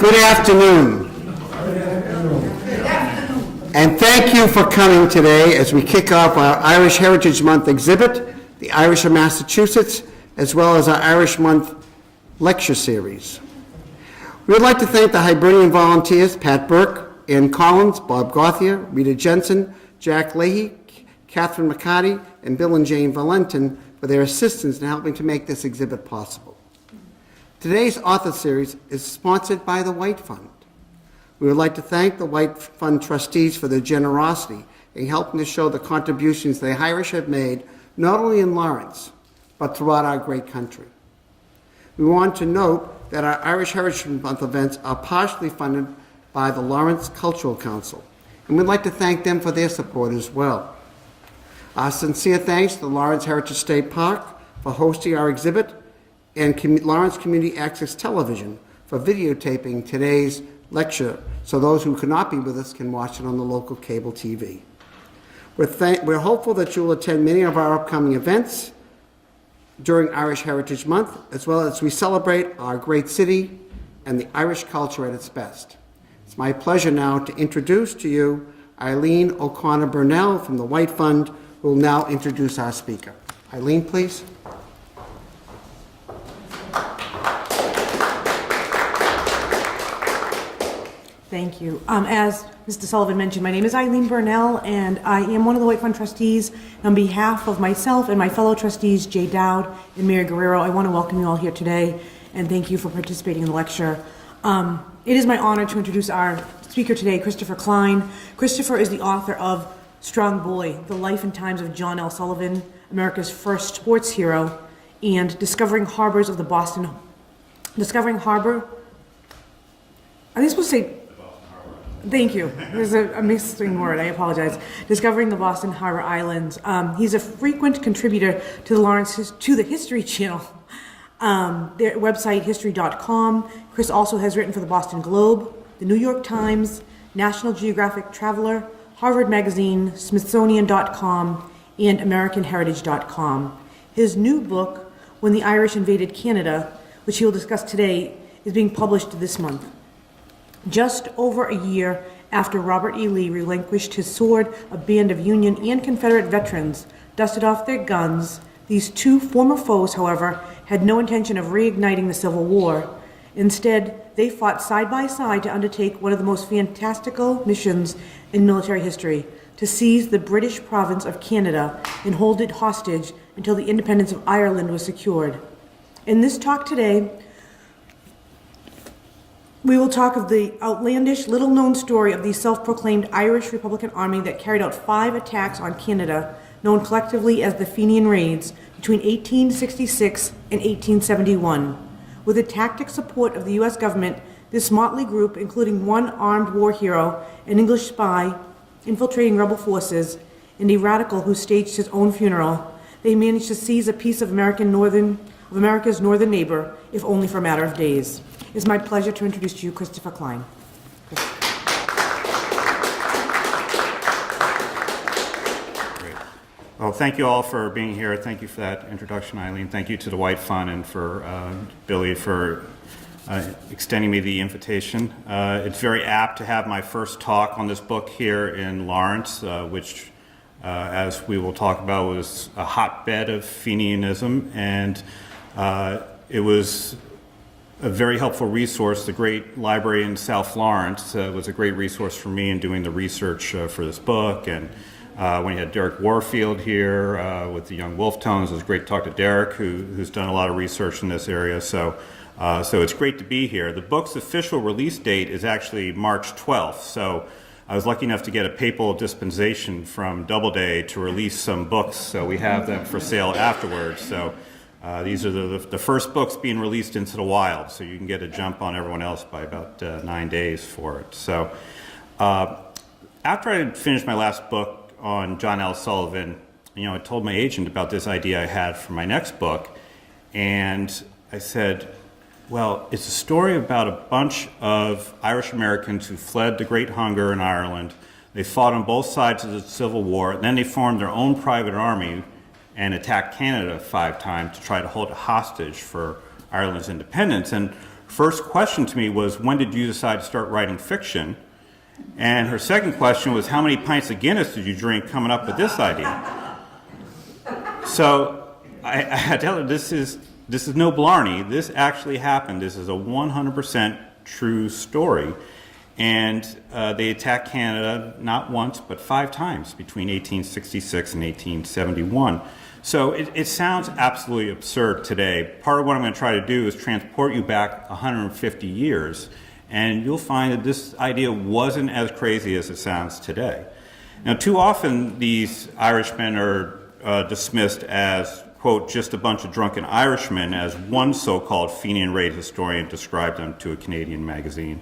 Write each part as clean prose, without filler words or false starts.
Good afternoon. And thank you for coming today as we kick off our Irish Heritage Month exhibit, The Irish of Massachusetts, as well as our Irish Month lecture series. We would like to thank the Hibernian volunteers, Pat Burke, Ann Collins, Bob Gauthier, Rita Jensen, Jack Leahy, Catherine McCarty, and Bill and Jane Valentin for their assistance in helping to make this exhibit possible. Today's author series is sponsored by the White Fund. We would like to thank the White Fund trustees for their generosity in helping to show the contributions the Irish have made, not only in Lawrence, but throughout our great country. We want to note that our Irish Heritage Month events are partially funded by the Lawrence Cultural Council, and we'd like to thank them for their support as well. Our sincere thanks to the Lawrence Heritage State Park for hosting our exhibit, and Lawrence Community Access Television for videotaping today's lecture, so those who could not be with us can watch it on the local cable TV. We're hopeful that you'll attend many of our upcoming events during Irish Heritage Month, as well as we celebrate our great city and the Irish culture at its best. It's my pleasure now to introduce to you Eileen O'Connor Brunel from the White Fund, who will now introduce our speaker. Eileen, please. Thank you. As Mr. Sullivan mentioned, my name is Eileen Brunel, and I am one of the White Fund trustees. On behalf of myself and my fellow trustees, Jay Dowd and Mary Guerrero, I want to welcome you all here today, and thank you for participating in the lecture. It is my honor to introduce our speaker today, Christopher Klein. Christopher is the author of Strong Boy, The Life and Times of John L. Sullivan, America's First Sports Hero, and Discovering Harbor, are they supposed to say? Thank you. There's a missing word. I apologize. Discovering the Boston Harbor Islands. He's a frequent contributor to the History Channel. Their website, history.com. Chris also has written for the Boston Globe, the New York Times, National Geographic Traveler, Harvard Magazine, Smithsonian.com, and AmericanHeritage.com. His new book, When the Irish Invaded Canada, which he'll discuss today, is being published this month. Just over a year after Robert E. Lee relinquished his sword, a band of Union and Confederate veterans dusted off their guns. These two former foes, however, had no intention of reigniting the Civil War. Instead, they fought side by side to undertake one of the most fantastical missions in military history, to seize the British province of Canada and hold it hostage until the independence of Ireland was secured. In this talk today, we will talk of the outlandish, little-known story of the self-proclaimed Irish Republican Army that carried out 5 attacks on Canada, known collectively as the Fenian Raids, between 1866 and 1871. With the tactic support of the U.S. government, this motley group, including one armed war hero, an English spy infiltrating rebel forces, and a radical who staged his own funeral, they managed to seize a piece of America's northern neighbor, if only for a matter of days. It's my pleasure to introduce to you Christopher Klein. Great. Well, thank you all for being here. Thank you for that introduction, Eileen. Thank you to the White Fund and for Billy for extending me the invitation. It's very apt to have my first talk on this book here in Lawrence, which, as we will talk about, was a hotbed of Fenianism, and it was a very helpful resource. The great library in South Lawrence was a great resource for me in doing the research for this book. And when you had Derek Warfield here with the Young Wolf Tones, it was great to talk to Derek, who's done a lot of research in this area. So it's great to be here. The book's official release date is actually March 12th. So I was lucky enough to get a papal dispensation from Doubleday to release some books. So we have them for sale afterwards. So these are the first books being released into the wild, so you can get a jump on everyone else by about 9 days for it. So after I had finished my last book on John L. Sullivan, I told my agent about this idea I had for my next book, and I said, well, it's a story about a bunch of Irish Americans who fled the Great Hunger in Ireland. They fought on both sides of the Civil War, and then they formed their own private army and attacked Canada 5 times to try to hold it hostage for Ireland's independence. And First question to me was, when did you decide to start writing fiction? And her second question was, how many pints of Guinness did you drink coming up with this idea? So I tell her, this is no blarney. This actually happened. This is a 100% true story. And they attacked Canada not once, but 5 times between 1866 and 1871. So it sounds absolutely absurd today. Part of what I'm going to try to do is transport you back 150 years, and you'll find that this idea wasn't as crazy as it sounds today. Now, too often these Irishmen are dismissed as, quote, just a bunch of drunken Irishmen, as one so-called Fenian Raid historian described them to a Canadian magazine.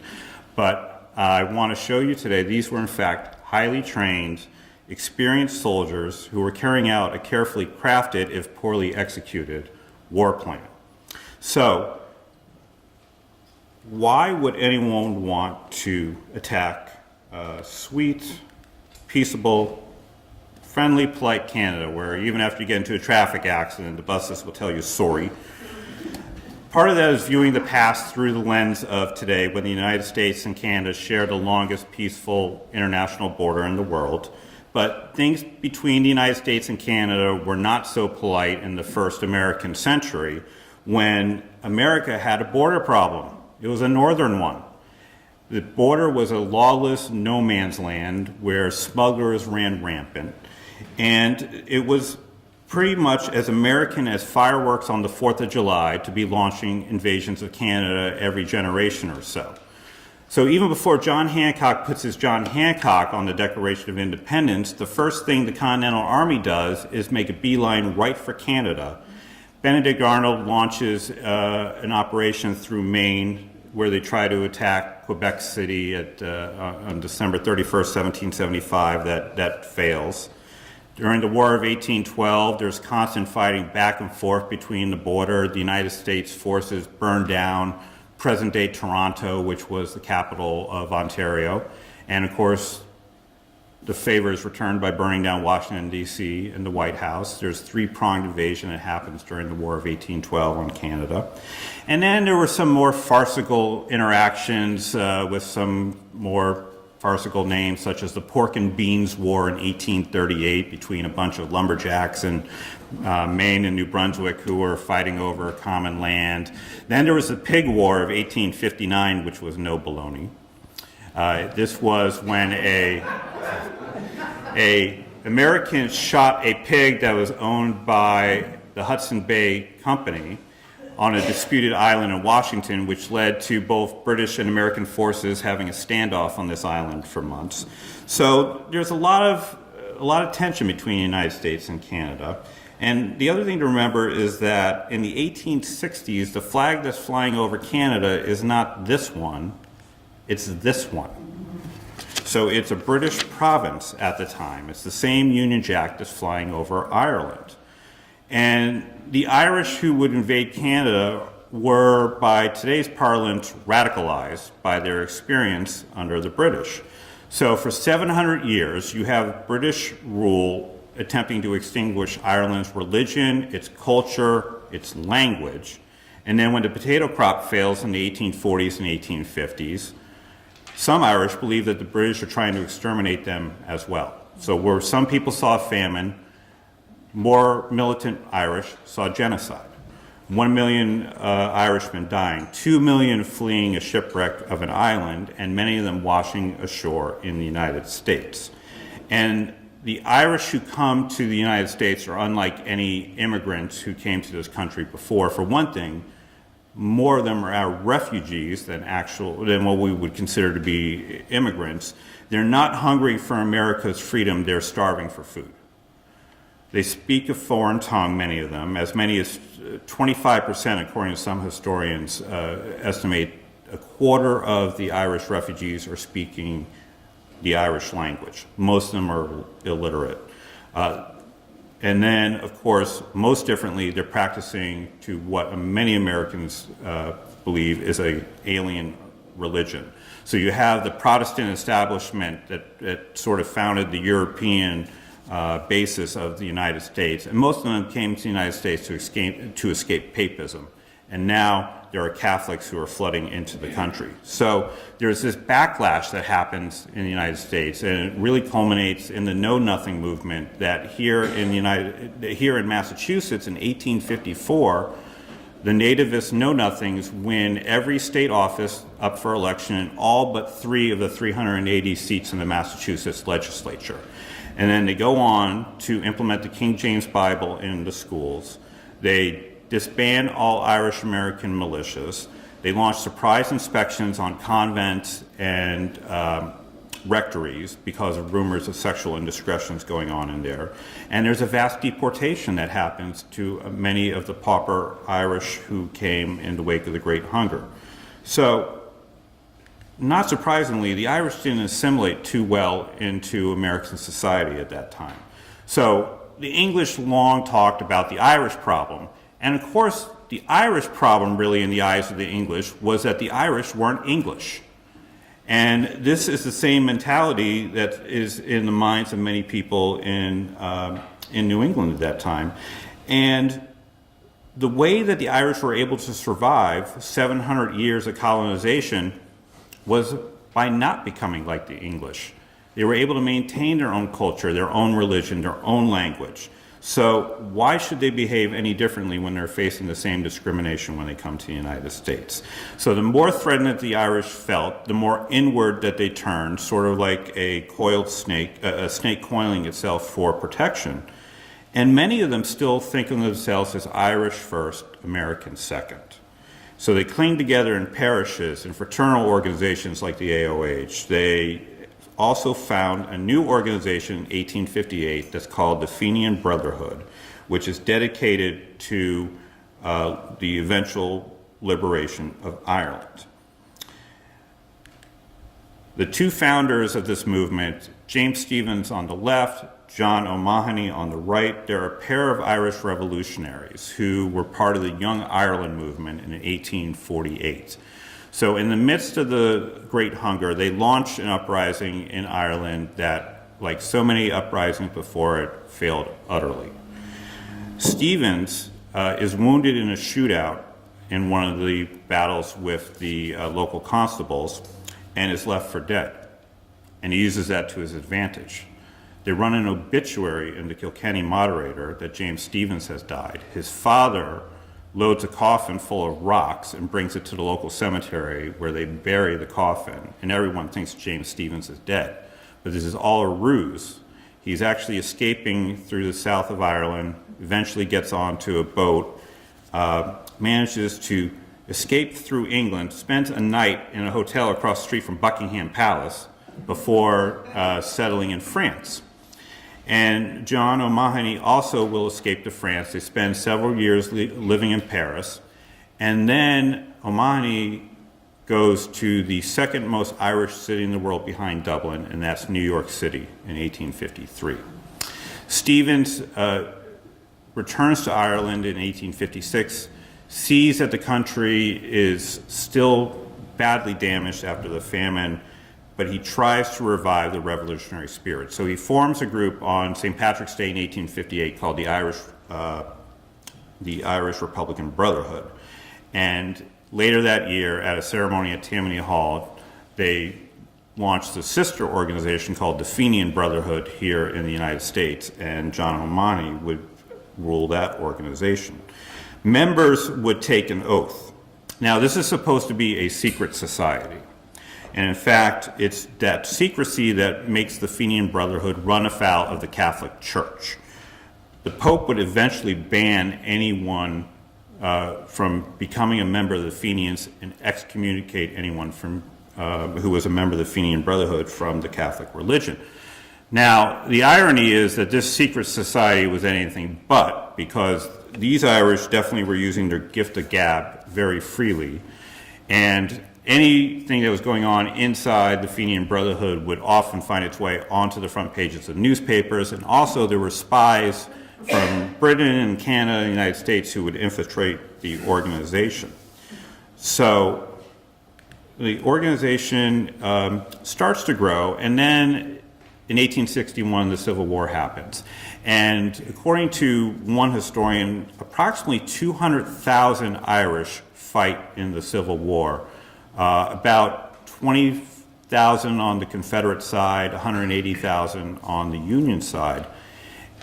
But I want to show you today, these were in fact highly trained, experienced soldiers who were carrying out a carefully crafted, if poorly executed, war plan. So, why would anyone want to attack sweet, peaceable, friendly, polite Canada, where even after you get into a traffic accident, the buses will tell you sorry? Part of that is viewing the past through the lens of today, when the United States and Canada share the longest peaceful international border in the world. But things between the United States and Canada were not so polite in the first American century, when America had a border problem. It was a northern one. The border was a lawless no man's land where smugglers ran rampant. And it was pretty much as American as fireworks on the 4th of July to be launching invasions of Canada every generation or so. So even before John Hancock puts his John Hancock on the Declaration of Independence, the first thing the Continental Army does is make a beeline right for Canada. Benedict Arnold launches an operation through Maine where they try to attack Quebec City on December 31st, 1775. That fails. During the War of 1812, there's constant fighting back and forth between the border. The United States forces burned down present-day Toronto, which was the capital of Ontario. And of course, the favor is returned by burning down Washington, D.C. and the White House. There's three-pronged invasion that happens during the War of 1812 on Canada. And then there were some more farcical interactions with some more farcical names, such as the Pork and Beans War in 1838 between a bunch of lumberjacks in Maine and New Brunswick who were fighting over common land. Then there was the Pig War of 1859, which was no baloney. This was when a American shot a pig that was owned by the Hudson Bay Company on a disputed island in Washington, which led to both British and American forces having a standoff on this island for months. So there's a lot of tension between the United States and Canada. And the other thing to remember is that in the 1860s, the flag that's flying over Canada is not this one, it's this one. So it's a British province at the time. It's the same Union Jack that's flying over Ireland. And the Irish who would invade Canada were, by today's parlance, radicalized by their experience under the British. So for 700 years, you have British rule attempting to extinguish Ireland's religion, its culture, its language. And then when the potato crop fails in the 1840s and 1850s, some Irish believe that the British are trying to exterminate them as well. So where some people saw famine, more militant Irish saw genocide. 1 million Irishmen dying, 2 million fleeing a shipwreck of an island, and many of them washing ashore in the United States. And the Irish who come to the United States are unlike any immigrants who came to this country before. For one thing, more of them are refugees than what we would consider to be immigrants. They're not hungry for America's freedom, they're starving for food. They speak a foreign tongue, many of them. As many as 25%, according to some historians, estimate a quarter of the Irish refugees are speaking the Irish language. Most of them are illiterate. And then, of course, most differently, they're practicing to what many Americans believe is an alien religion. So you have the Protestant establishment that sort of founded the European basis of the United States, and most of them came to the United States to escape papism. And now there are Catholics who are flooding into the country. So there's this backlash that happens in the United States, and it really culminates in the Know Nothing movement that here in Massachusetts in 1854, the nativist Know-Nothings win every state office up for election in all but 3 of the 380 seats in the Massachusetts legislature. And then they go on to implement the King James Bible in the schools. They disband all Irish American militias. They launch surprise inspections on convents and rectories because of rumors of sexual indiscretions going on in there. And there's a vast deportation that happens to many of the pauper Irish who came in the wake of the Great Hunger. So, not surprisingly, the Irish didn't assimilate too well into American society at that time. So, the English long talked about the Irish problem. And of course, the Irish problem, really, in the eyes of the English, was that the Irish weren't English. And this is the same mentality that is in the minds of many people in New England at that time. And the way that the Irish were able to survive 700 years of colonization was by not becoming like the English. They were able to maintain their own culture, their own religion, their own language. So why should they behave any differently when they're facing the same discrimination when they come to the United States? So the more threatened that the Irish felt, the more inward that they turned, sort of like a coiled snake, a snake coiling itself for protection. And many of them still think of themselves as Irish first, American second. So they cling together in parishes and fraternal organizations like the AOH. They also found a new organization in 1858 that's called the Fenian Brotherhood, which is dedicated to the eventual liberation of Ireland. The 2 founders of this movement, James Stephens on the left, John O'Mahony on the right, they're a pair of Irish revolutionaries who were part of the Young Ireland movement in 1848. So in the midst of the Great Hunger, they launched an uprising in Ireland that, like so many uprisings before it, failed utterly. Stephens is wounded in a shootout in one of the battles with the local constables and is left for dead. And he uses that to his advantage. They run an obituary in the Kilkenny Moderator that James Stephens has died. His father loads a coffin full of rocks and brings it to the local cemetery where they bury the coffin, and everyone thinks James Stephens is dead. But this is all a ruse. He's actually escaping through the south of Ireland, eventually gets onto a boat, manages to escape through England, spends a night in a hotel across the street from Buckingham Palace before settling in France. And John O'Mahony also will escape to France. They spend several years living in Paris. And then O'Mahony goes to the second most Irish city in the world behind Dublin, and that's New York City in 1853. Stephens returns to Ireland in 1856, sees that the country is still badly damaged after the famine, but he tries to revive the revolutionary spirit. So he forms a group on St. Patrick's Day in 1858 called the Irish Republican Brotherhood. And later that year, at a ceremony at Tammany Hall, they launched a sister organization called the Fenian Brotherhood here in the United States, and John O'Mahony would rule that organization. Members would take an oath. Now, this is supposed to be a secret society. And in fact, it's that secrecy that makes the Fenian Brotherhood run afoul of the Catholic Church. The Pope would eventually ban anyone from becoming a member of the Fenians and excommunicate anyone from who was a member of the Fenian Brotherhood from the Catholic religion. Now, the irony is that this secret society was anything but, because these Irish definitely were using their gift of gab very freely, and anything that was going on inside the Fenian Brotherhood would often find its way onto the front pages of newspapers, and also there were spies from Britain and Canada and the United States who would infiltrate the organization. So the organization starts to grow, and then in 1861 the Civil War happens. And according to one historian, approximately 200,000 Irish fight in the Civil War. About 20,000 on the Confederate side, 180,000 on the Union side.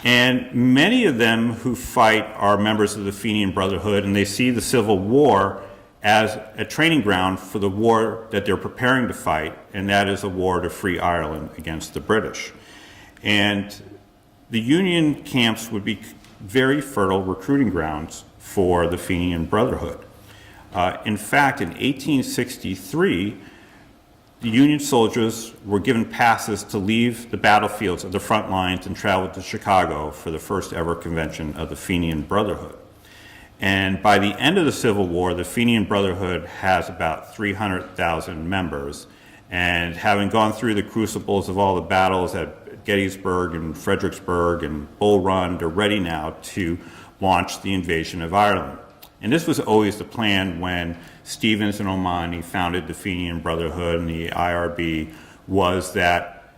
And many of them who fight are members of the Fenian Brotherhood, and they see the Civil War as a training ground for the war that they're preparing to fight, and that is a war to free Ireland against the British. And the Union camps would be very fertile recruiting grounds for the Fenian Brotherhood. In fact, in 1863, the Union soldiers were given passes to leave the battlefields of the front lines and travel to Chicago for the first ever convention of the Fenian Brotherhood. And by the end of the Civil War, the Fenian Brotherhood has about 300,000 members. And having gone through the crucibles of all the battles at Gettysburg and Fredericksburg and Bull Run, they're ready now to launch the invasion of Ireland. And this was always the plan when Stevens and O'Mahony founded the Fenian Brotherhood and the IRB, was that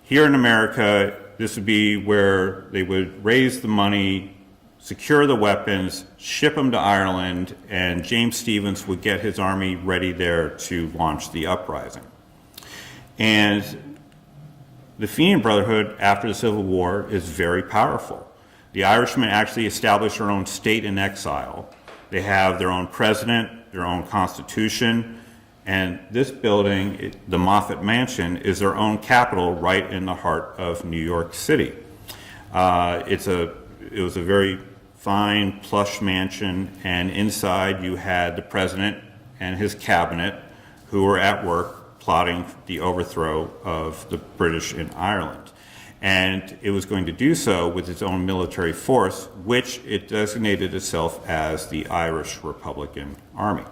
here in America, this would be where they would raise the money, secure the weapons, ship them to Ireland, and James Stevens would get his army ready there to launch the uprising. And the Fenian Brotherhood, after the Civil War, is very powerful. The Irishmen actually established their own state in exile. They have their own president, their own constitution, and this building, the Moffat Mansion, is their own capital right in the heart of New York City. It was a very fine, plush mansion, and inside you had the president and his cabinet who were at work plotting the overthrow of the British in Ireland. And it was going to do so with its own military force, which it designated itself as the Irish Republican Army.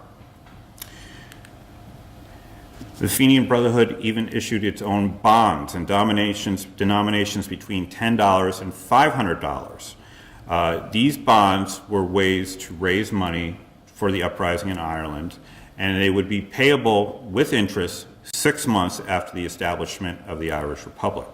The Fenian Brotherhood even issued its own bonds and denominations between $10 and $500. These bonds were ways to raise money for the uprising in Ireland, and they would be payable with interest 6 months after the establishment of the Irish Republic.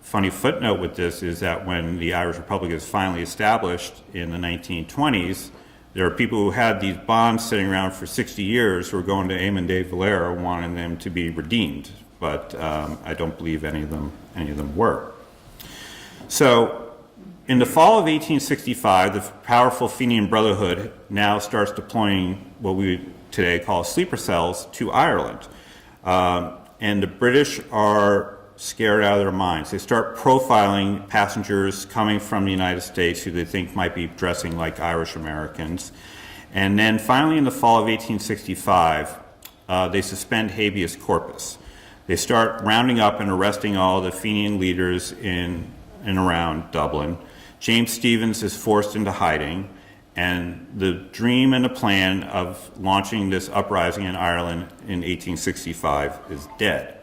Funny footnote with this is that when the Irish Republic is finally established in the 1920s, there are people who had these bonds sitting around for 60 years who are going to Eamon de Valera wanting them to be redeemed, but I don't believe any of them were. So in the fall of 1865, the powerful Fenian Brotherhood now starts deploying what we today call sleeper cells to Ireland. And the British are scared out of their minds. They start profiling passengers coming from the United States who they think might be dressing like Irish Americans. And then finally in the fall of 1865, they suspend habeas corpus. They start rounding up and arresting all the Fenian leaders in and around Dublin. James Stevens is forced into hiding, and the dream and the plan of launching this uprising in Ireland in 1865 is dead.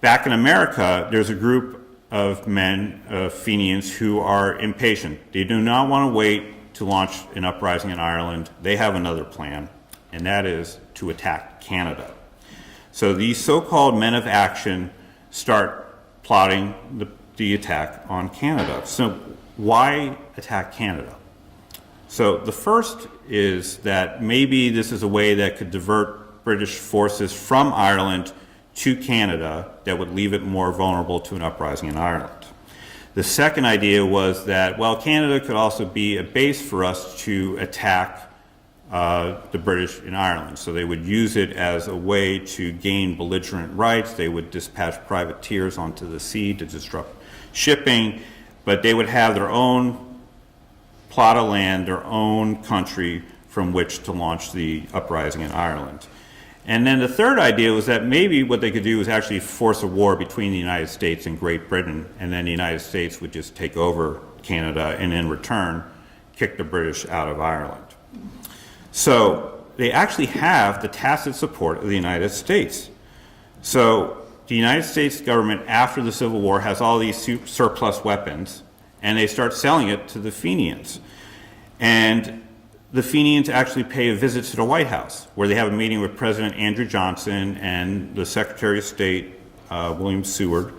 Back in America, there's a group of men, Fenians, who are impatient. They do not want to wait to launch an uprising in Ireland. They have another plan, and that is to attack Canada. So these so-called men of action start plotting the attack on Canada. So why attack Canada? So the first is that maybe this is a way that could divert British forces from Ireland to Canada that would leave it more vulnerable to an uprising in Ireland. The second idea was that, well, Canada could also be a base for us to attack the British in Ireland. So they would use it as a way to gain belligerent rights. They would dispatch privateers onto the sea to disrupt shipping, but they would have their own plot of land, their own country from which to launch the uprising in Ireland. And then the third idea was that maybe what they could do was actually force a war between the United States and Great Britain, and then the United States would just take over Canada and in return kick the British out of Ireland. So they actually have the tacit support of the United States. So the United States government after the Civil War has all these surplus weapons, and they start selling it to the Fenians. And the Fenians actually pay a visit to the White House, where they have a meeting with President Andrew Johnson and the Secretary of State, William Seward.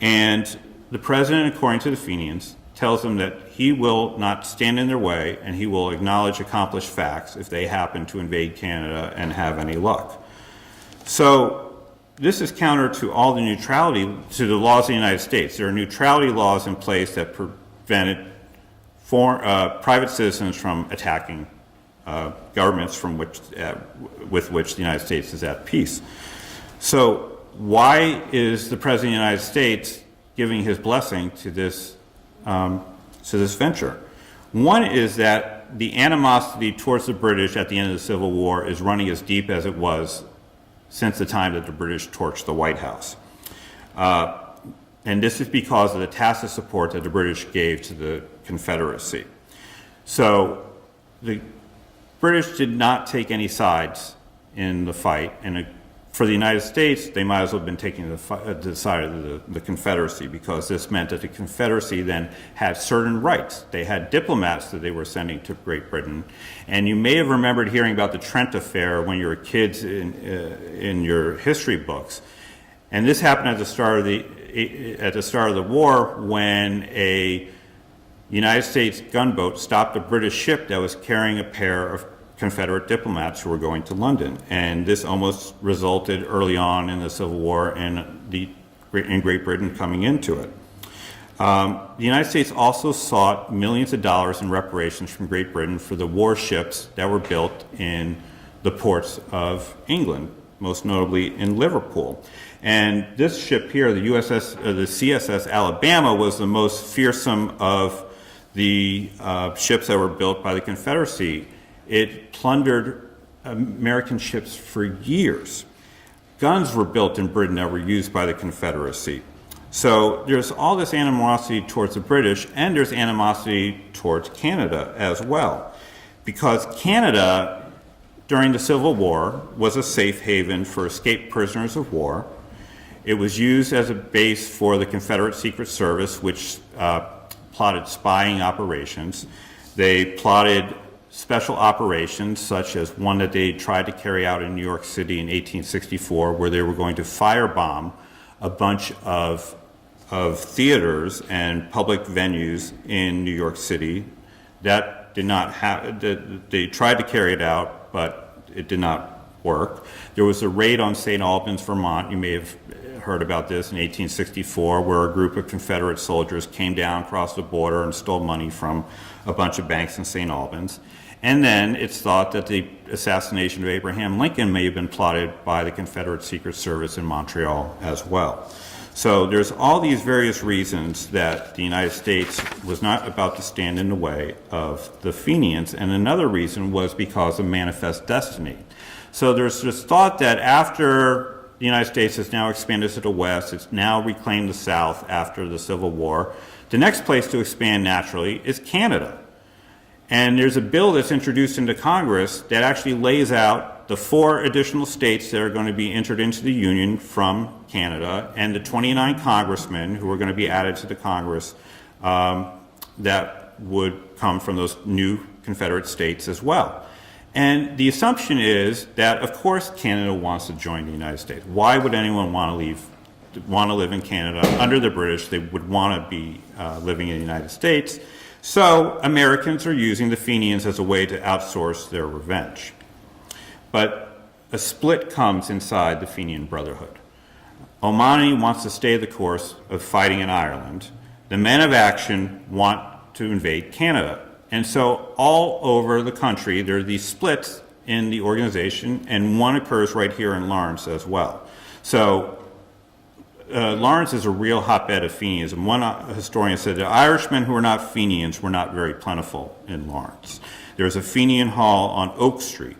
And the president, according to the Fenians, tells them that he will not stand in their way and he will acknowledge accomplished facts if they happen to invade Canada and have any luck. So this is counter to all the to the laws of the United States. There are neutrality laws in place that prevented private citizens from attacking governments with which the United States is at peace. So why is the President of the United States giving his blessing to this venture? One is that the animosity towards the British at the end of the Civil War is running as deep as it was since the time that the British torched the White House. And this is because of the tacit support that the British gave to the Confederacy. So the British did not take any sides in the fight, and for the United States, they might as well have been taking the side of the Confederacy, because this meant that the Confederacy then had certain rights. They had diplomats that they were sending to Great Britain, and you may have remembered hearing about the Trent Affair when you were kids in your history books. And this happened at the start of the war, when a United States gunboat stopped a British ship that was carrying a pair of Confederate diplomats who were going to London, and this almost resulted early on in the Civil War in Great Britain coming into it. The United States also sought millions of dollars in reparations from Great Britain for the warships that were built in the ports of England, most notably in Liverpool. And this ship here, the CSS Alabama, was the most fearsome of the ships that were built by the Confederacy. It plundered American ships for years. Guns were built in Britain that were used by the Confederacy. So there's all this animosity towards the British, and there's animosity towards Canada as well, because Canada, during the Civil War, was a safe haven for escaped prisoners of war. It was used as a base for the Confederate Secret Service, which plotted spying operations. They plotted special operations, such as one that they tried to carry out in New York City in 1864, where they were going to firebomb a bunch of theaters and public venues in New York City. That did not they tried to carry it out, but it did not work. There was a raid on St. Albans, Vermont. You may have heard about this in 1864, where a group of Confederate soldiers came down across the border and stole money from a bunch of banks in St. Albans. And then it's thought that the assassination of Abraham Lincoln may have been plotted by the Confederate Secret Service in Montreal as well. So there's all these various reasons that the United States was not about to stand in the way of the Fenians, and another reason was because of manifest destiny. So there's this thought that after the United States has now expanded to the West, it's now reclaimed the South after the Civil War, the next place to expand naturally is Canada. And there's a bill that's introduced into Congress that actually lays out the 4 additional states that are going to be entered into the Union from Canada, and the 29 congressmen who are going to be added to the Congress that would come from those new Confederate states as well. And the assumption is that, of course, Canada wants to join the United States. Why would anyone want to live in Canada under the British? They would want to be living in the United States. So Americans are using the Fenians as a way to outsource their revenge. But a split comes inside the Fenian Brotherhood. Omani wants to stay the course of fighting in Ireland. The men of action want to invade Canada. And so all over the country, there are these splits in the organization, and one occurs right here in Lawrence as well. So Lawrence is a real hotbed of Fenianism. One historian said that Irishmen who are not Fenians were not very plentiful in Lawrence. There's a Fenian Hall on Oak Street.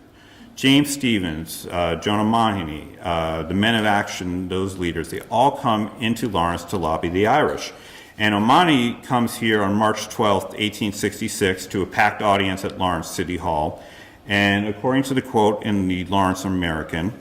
James Stevens, Jonah Mahoney, the men of action, those leaders, they all come into Lawrence to lobby the Irish. And Omani comes here on March 12th, 1866, to a packed audience at Lawrence City Hall. And according to the quote in the Lawrence American,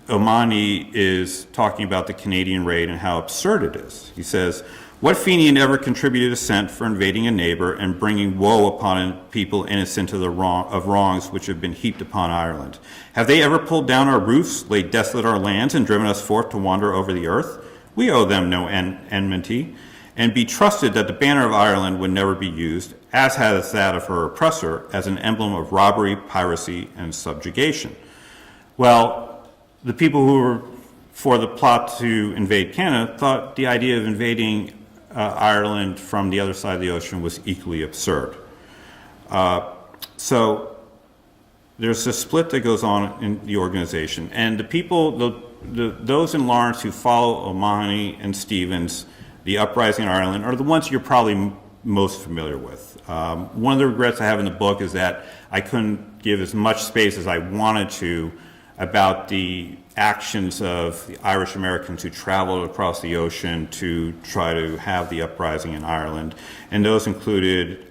Omani is talking about the Canadian raid and how absurd it is. He says, "What Fenian ever contributed a cent for invading a neighbor and bringing woe upon a people innocent of wrongs which have been heaped upon Ireland? Have they ever pulled down our roofs, laid desolate our lands, and driven us forth to wander over the earth? We owe them no enmity. and be trusted that the banner of Ireland would never be used, as has that of her oppressor, as an emblem of robbery, piracy, and subjugation. Well, the people who were for the plot to invade Canada thought the idea of invading Ireland from the other side of the ocean was equally absurd. So there's a split that goes on in the organization, and the people, those in Lawrence who follow O'Mahony and Stevens, the uprising in Ireland, are the ones you're probably most familiar with. One of the regrets I have in the book is that I couldn't give as much space as I wanted to about the actions of the Irish Americans who traveled across the ocean to try to have the uprising in Ireland. And those included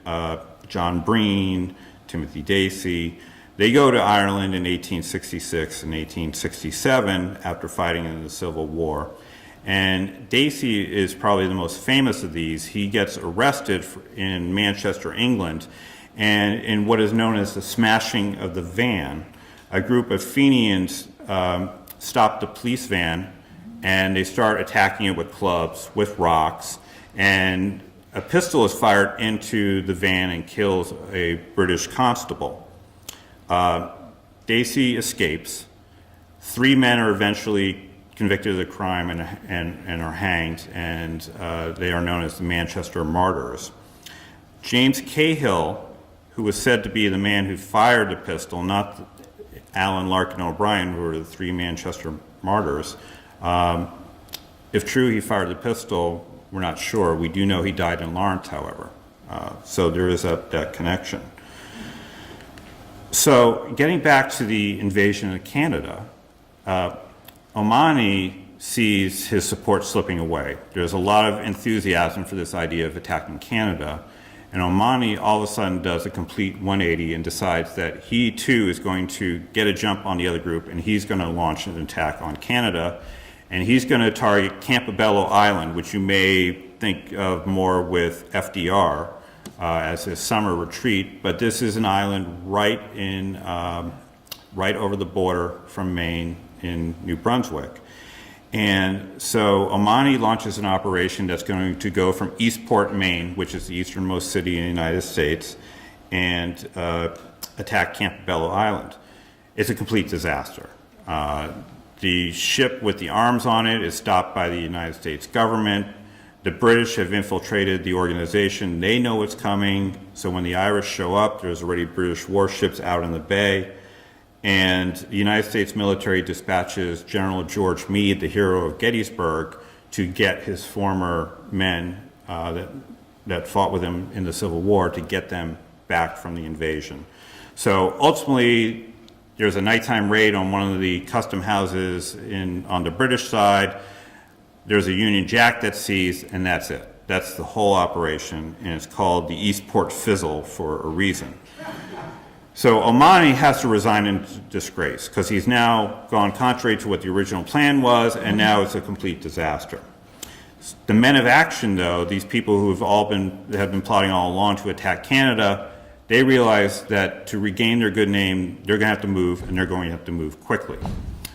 John Breen, Timothy Dacey. They go to Ireland in 1866 and 1867 after fighting in the Civil War. And Dacey is probably the most famous of these. He gets arrested in Manchester, England, and in what is known as the smashing of the van, a group of Fenians stop the police van and they start attacking it with clubs, with rocks, and a pistol is fired into the van and kills a British constable. Dacey escapes. 3 men are eventually convicted of the crime and are hanged, and they are known as the Manchester Martyrs. James Cahill, who was said to be the man who fired the pistol, not Allen, Larkin, and O'Brien, who were the 3 Manchester Martyrs. If true he fired the pistol, we're not sure. We do know he died in Lawrence, however. So there is that connection. So getting back to the invasion of Canada, O'Mahony sees his support slipping away. There's a lot of enthusiasm for this idea of attacking Canada, and O'Mahony all of a sudden does a complete 180 and decides that he too is going to get a jump on the other group, and he's going to launch an attack on Canada, and he's going to target Campobello Island, which you may think of more with FDR as his summer retreat, but this is an island right over the border from Maine in New Brunswick. And so O'Mahony launches an operation that's going to go from Eastport, Maine, which is the easternmost city in the United States, and attack Campobello Island. It's a complete disaster. The ship with the arms on it is stopped by the United States government. The British have infiltrated the organization. They know it's coming. So when the Irish show up, there's already British warships out in the bay. And the United States military dispatches General George Meade, the hero of Gettysburg, to get his former men that fought with him in the Civil War, to get them back from the invasion. So ultimately, there's a nighttime raid on one of the custom houses on the British side. There's a Union Jack that's seized, and that's it. That's the whole operation, and it's called the Eastport Fizzle for a reason. So O'Mahony has to resign in disgrace because he's now gone contrary to what the original plan was, and now it's a complete disaster. The men of action, though, these people who have been plotting all along to attack Canada, they realize that to regain their good name, they're going to have to move, and they're going to have to move quickly.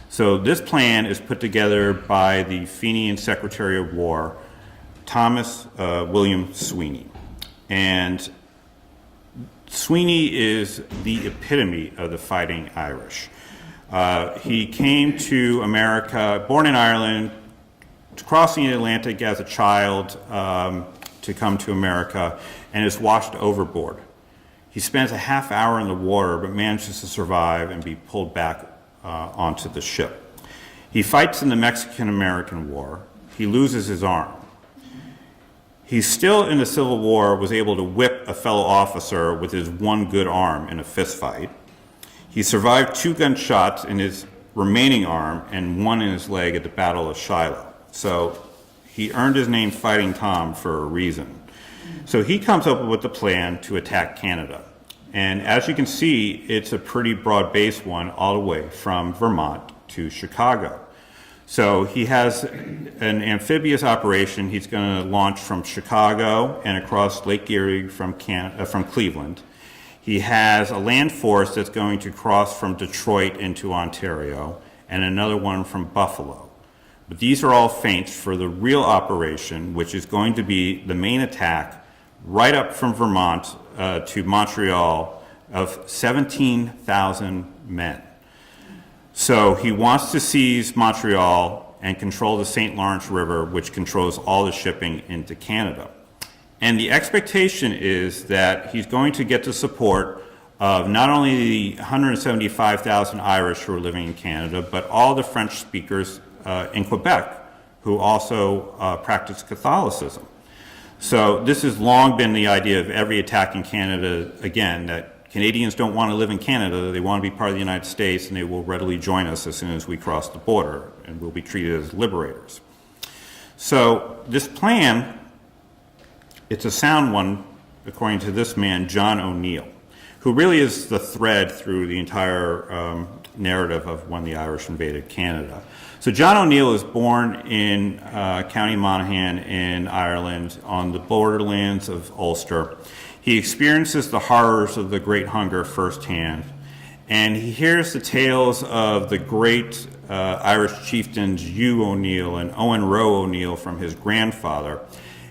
So this plan is put together by the Fenian Secretary of War, Thomas William Sweeney. And Sweeney is the epitome of the fighting Irish. He came to America, born in Ireland, crossing the Atlantic as a child to come to America, and is washed overboard. He spends a half hour in the water, but manages to survive and be pulled back onto the ship. He fights in the Mexican-American War. He loses his arm. He still, in the Civil War, was able to whip a fellow officer with his one good arm in a fist fight. He survived 2 gunshots in his remaining arm and 1 in his leg at the Battle of Shiloh. So he earned his name Fighting Tom for a reason. So he comes up with a plan to attack Canada. And as you can see, it's a pretty broad-based one all the way from Vermont to Chicago. So he has an amphibious operation. He's going to launch from Chicago and across Lake Erie from Cleveland. He has a land force that's going to cross from Detroit into Ontario, and another one from Buffalo. But these are all feints for the real operation, which is going to be the main attack right up from Vermont to Montreal of 17,000 men. So he wants to seize Montreal and control the St. Lawrence River, which controls all the shipping into Canada. And the expectation is that he's going to get the support of not only the 175,000 Irish who are living in Canada, but all the French speakers in Quebec who also practice Catholicism. So this has long been the idea of every attack in Canada, again, that Canadians don't want to live in Canada, they want to be part of the United States, and they will readily join us as soon as we cross the border, and we'll be treated as liberators. So this plan, it's a sound one, according to this man, John O'Neill, who really is the thread through the entire narrative of when the Irish invaded Canada. So John O'Neill is born in County Monaghan in Ireland on the borderlands of Ulster. He experiences the horrors of the Great Hunger firsthand, and he hears the tales of the great Irish chieftains Hugh O'Neill and Owen Roe O'Neill from his grandfather.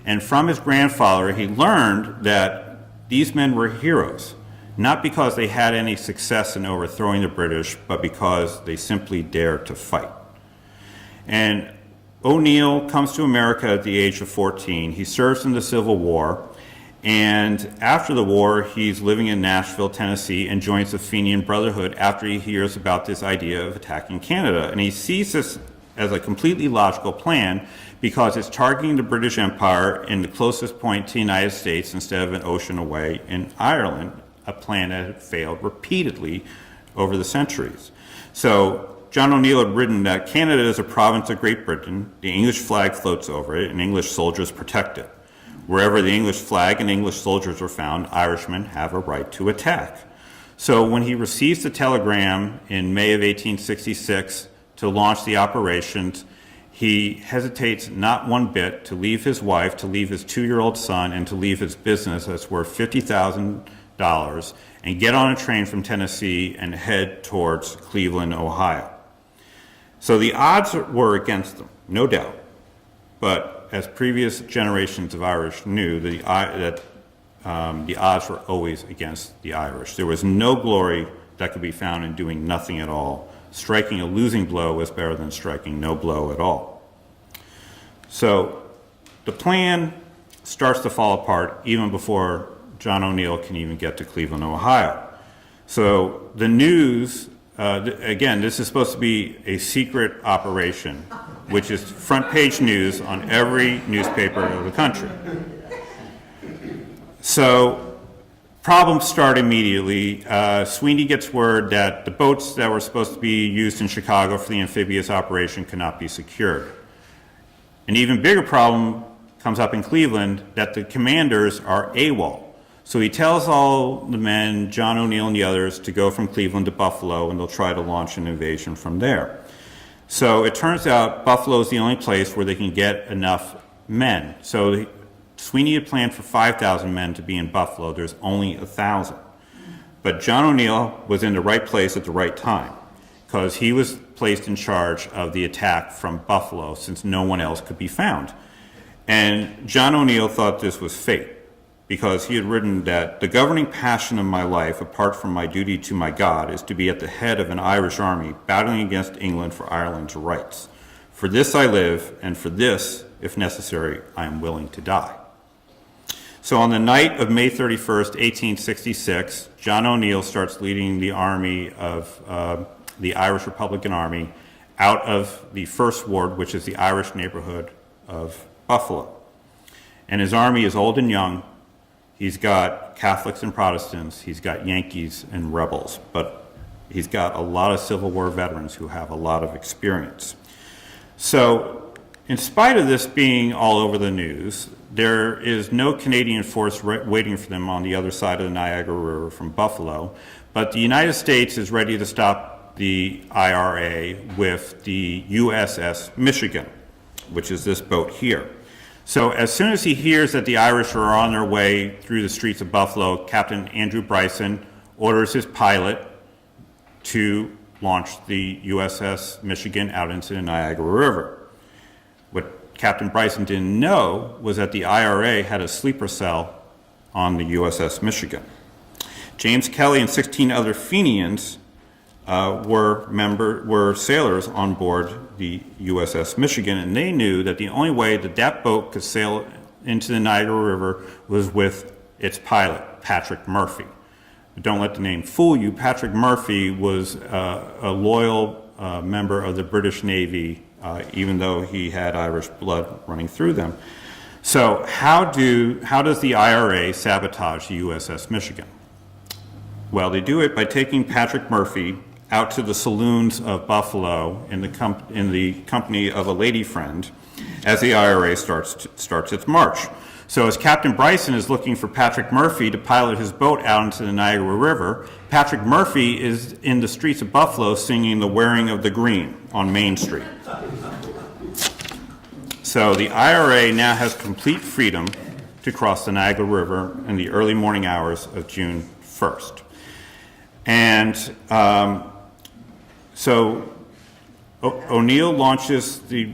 And from his grandfather, he learned that these men were heroes, not because they had any success in overthrowing the British, but because they simply dared to fight. And O'Neill comes to America at the age of 14. He serves in the Civil War, and after the war, he's living in Nashville, Tennessee, and joins the Fenian Brotherhood after he hears about this idea of attacking Canada. And he sees this as a completely logical plan because it's targeting the British Empire in the closest point to the United States instead of an ocean away in Ireland, a plan that had failed repeatedly over the centuries. So John O'Neill had written that Canada is a province of Great Britain, the English flag floats over it, and English soldiers protect it. Wherever the English flag and English soldiers are found, Irishmen have a right to attack. So when he receives the telegram in May of 1866 to launch the operations, he hesitates not one bit to leave his wife, to leave his 2-year-old son, and to leave his business that's worth $50,000 and get on a train from Tennessee and head towards Cleveland, Ohio. So the odds were against them, no doubt. But as previous generations of Irish knew, the odds were always against the Irish. There was no glory that could be found in doing nothing at all. Striking a losing blow was better than striking no blow at all. So the plan starts to fall apart even before John O'Neill can even get to Cleveland, Ohio. So the news, again, this is supposed to be a secret operation, which is front page news on every newspaper of the country. So problems start immediately. Sweeney gets word that the boats that were supposed to be used in Chicago for the amphibious operation cannot be secured. An even bigger problem comes up in Cleveland, that the commanders are AWOL. So he tells all the men, John O'Neill and the others, to go from Cleveland to Buffalo, and they'll try to launch an invasion from there. So it turns out Buffalo is the only place where they can get enough men. So Sweeney had planned for 5,000 men to be in Buffalo. There's only 1,000. But John O'Neill was in the right place at the right time, because he was placed in charge of the attack from Buffalo since no one else could be found. And John O'Neill thought this was fate, because he had written that the governing passion of my life, apart from my duty to my God, is to be at the head of an Irish army battling against England for Ireland's rights. For this I live, and for this, if necessary, I am willing to die. So on the night of May 31st, 1866, John O'Neill starts leading the army of the Irish Republican Army out of the First Ward, which is the Irish neighborhood of Buffalo. And his army is old and young. He's got Catholics and Protestants, he's got Yankees and rebels, but he's got a lot of Civil War veterans who have a lot of experience. So in spite of this being all over the news, there is no Canadian force waiting for them on the other side of the Niagara River from Buffalo, but the United States is ready to stop the IRA with the USS Michigan, which is this boat here. So as soon as he hears that the Irish are on their way through the streets of Buffalo, Captain Andrew Bryson orders his pilot to launch the USS Michigan out into the Niagara River. What Captain Bryson didn't know was that the IRA had a sleeper cell on the USS Michigan. James Kelly and 16 other Fenians were sailors on board the USS Michigan, and they knew that the only way that that boat could sail into the Niagara River was with its pilot, Patrick Murphy. But don't let the name fool you. Patrick Murphy was a loyal member of the British Navy, even though he had Irish blood running through them. So how does the IRA sabotage the USS Michigan? Well, they do it by taking Patrick Murphy out to the saloons of Buffalo in the company of a lady friend as the IRA starts its march. So as Captain Bryson is looking for Patrick Murphy to pilot his boat out into the Niagara River, Patrick Murphy is in the streets of Buffalo singing "The Wearing of the Green" on Main Street. So the IRA now has complete freedom to cross the Niagara River in the early morning hours of June 1st. And so O'Neill launches the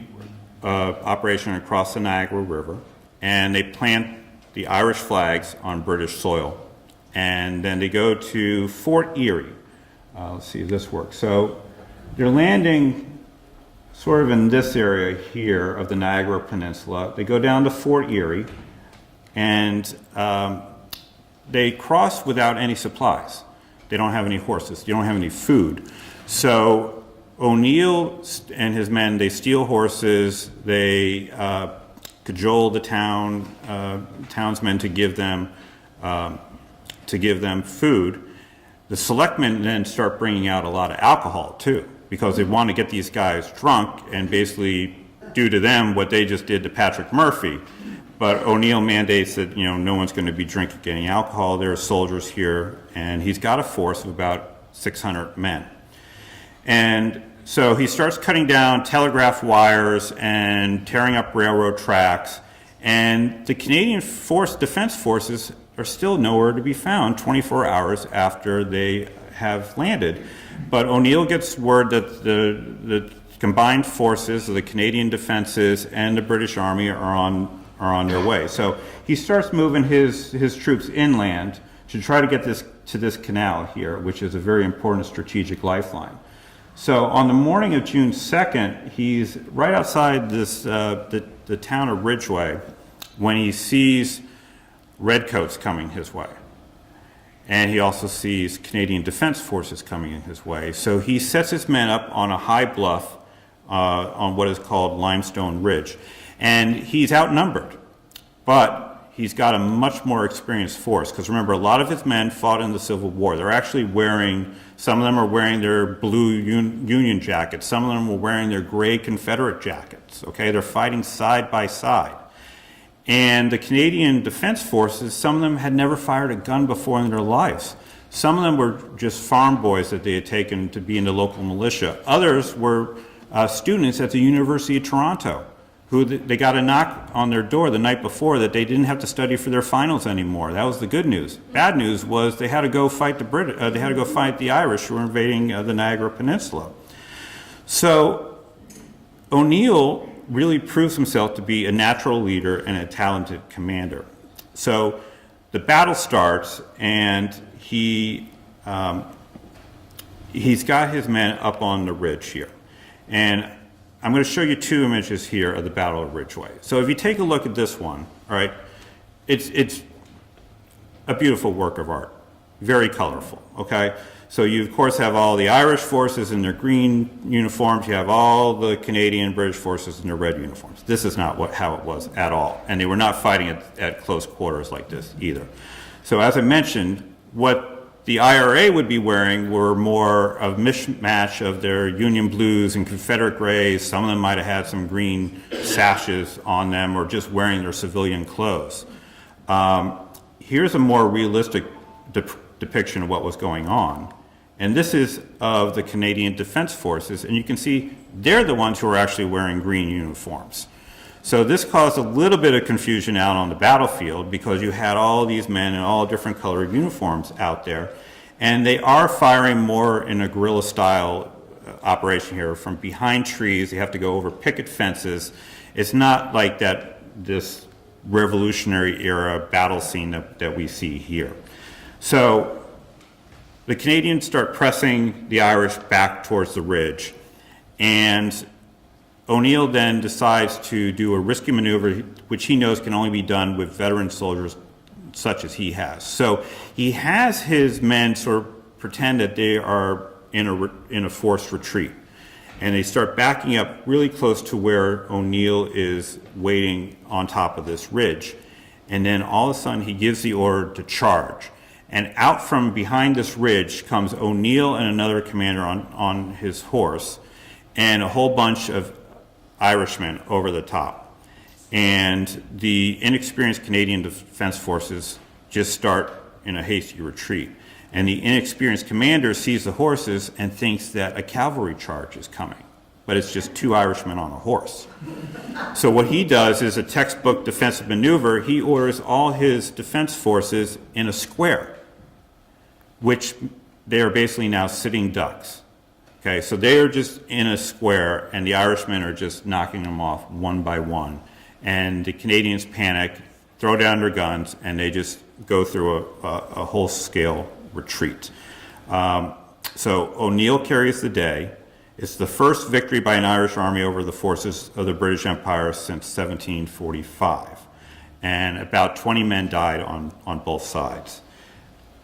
operation across the Niagara River, and they plant the Irish flags on British soil. And then they go to Fort Erie. Let's see if this works. So they're landing sort of in this area here of the Niagara Peninsula. They go down to Fort Erie, and they cross without any supplies. They don't have any horses. They don't have any food. So O'Neill and his men, they steal horses. They cajole the townsmen to give them food. The selectmen then start bringing out a lot of alcohol too, because they want to get these guys drunk and basically do to them what they just did to Patrick Murphy. But O'Neill mandates that no one's going to be drinking any alcohol. There are soldiers here, and he's got a force of about 600 men. And so he starts cutting down telegraph wires and tearing up railroad tracks. And the Canadian Defense Forces are still nowhere to be found 24 hours after they have landed. But O'Neill gets word that the combined forces of the Canadian defenses and the British Army are on their way. So he starts moving his troops inland to try to get to this canal here, which is a very important strategic lifeline. So on the morning of June 2nd, he's right outside the town of Ridgeway when he sees redcoats coming his way. And he also sees Canadian Defense Forces coming in his way. So he sets his men up on a high bluff on what is called Limestone Ridge. And he's outnumbered, but he's got a much more experienced force. Because remember, a lot of his men fought in the Civil War. They're actually some of them are wearing their blue Union jackets. Some of them were wearing their gray Confederate jackets. Okay, they're fighting side by side. And the Canadian Defense Forces, some of them had never fired a gun before in their lives. Some of them were just farm boys that they had taken to be in the local militia. Others were students at the University of Toronto, who they got a knock on their door the night before that they didn't have to study for their finals anymore. That was the good news. Bad news was they had to go fight they had to go fight the Irish who were invading the Niagara Peninsula. So O'Neill really proves himself to be a natural leader and a talented commander. So the battle starts, and he's got his men up on the ridge here. And I'm going to show you two images here of the Battle of Ridgeway. So if you take a look at this one, all right, it's a beautiful work of art, very colorful, okay? So you, of course, have all the Irish forces in their green uniforms. You have all the Canadian British forces in their red uniforms. This is not how it was at all. And they were not fighting at close quarters like this either. So as I mentioned, what the IRA would be wearing were more of a mismatch of their Union blues and Confederate grays. Some of them might have had some green sashes on them, or just wearing their civilian clothes. Here's a more realistic depiction of what was going on. And this is of the Canadian Defense Forces, and you can see they're the ones who are actually wearing green uniforms. So this caused a little bit of confusion out on the battlefield, because you had all these men in all different colored uniforms out there, and they are firing more in a guerrilla style operation here from behind trees. They have to go over picket fences, It's not like this Revolutionary era battle scene that we see here. So the Canadians start pressing the Irish back towards the ridge, and O'Neill then decides to do a risky maneuver, which he knows can only be done with veteran soldiers such as he has. So he has his men sort of pretend that they are in a forced retreat, and they start backing up really close to where O'Neill is waiting on top of this ridge. And then all of a sudden he gives the order to charge. And out from behind this ridge comes O'Neill and another commander on his horse, and a whole bunch of Irishmen over the top. And the inexperienced Canadian Defense Forces just start in a hasty retreat. And the inexperienced commander sees the horses and thinks that a cavalry charge is coming, but it's just two Irishmen on a horse. So what he does is a textbook defensive maneuver. He orders all his defense forces in a square, which they are basically now sitting ducks. Okay, so they are just in a square, and the Irishmen are just knocking them off one by one. And the Canadians panic, throw down their guns, and they just go through a whole-scale retreat. So O'Neill carries the day. It's the first victory by an Irish army over the forces of the British Empire since 1745. And about 20 men died on both sides.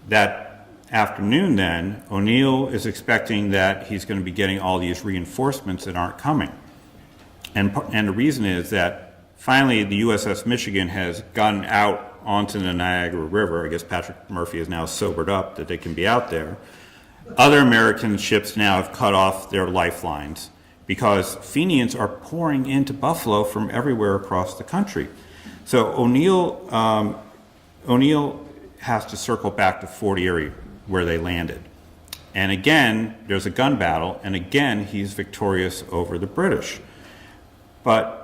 That afternoon then, O'Neill is expecting that he's going to be getting all these reinforcements that aren't coming. And the reason is that finally the USS Michigan has gotten out onto the Niagara River. I guess Patrick Murphy is now sobered up that they can be out there. Other American ships now have cut off their lifelines because Fenians are pouring into Buffalo from everywhere across the country. So O'Neill has to circle back to Fort Erie, where they landed. And again, there's a gun battle, and again, he's victorious over the British. But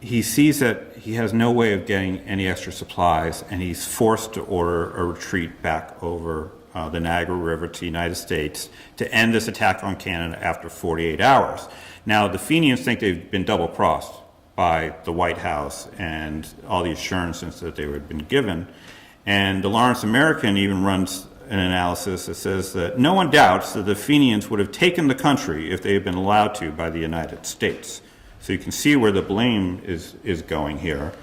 he sees that he has no way of getting any extra supplies, and he's forced to order a retreat back over the Niagara River to the United States to end this attack on Canada after 48 hours. Now, the Fenians think they've been double-crossed by the White House and all the assurances that they had been given. And the Lawrence American even runs an analysis that says that no one doubts that the Fenians would have taken the country if they had been allowed to by the United States. So you can see where the blame is going here.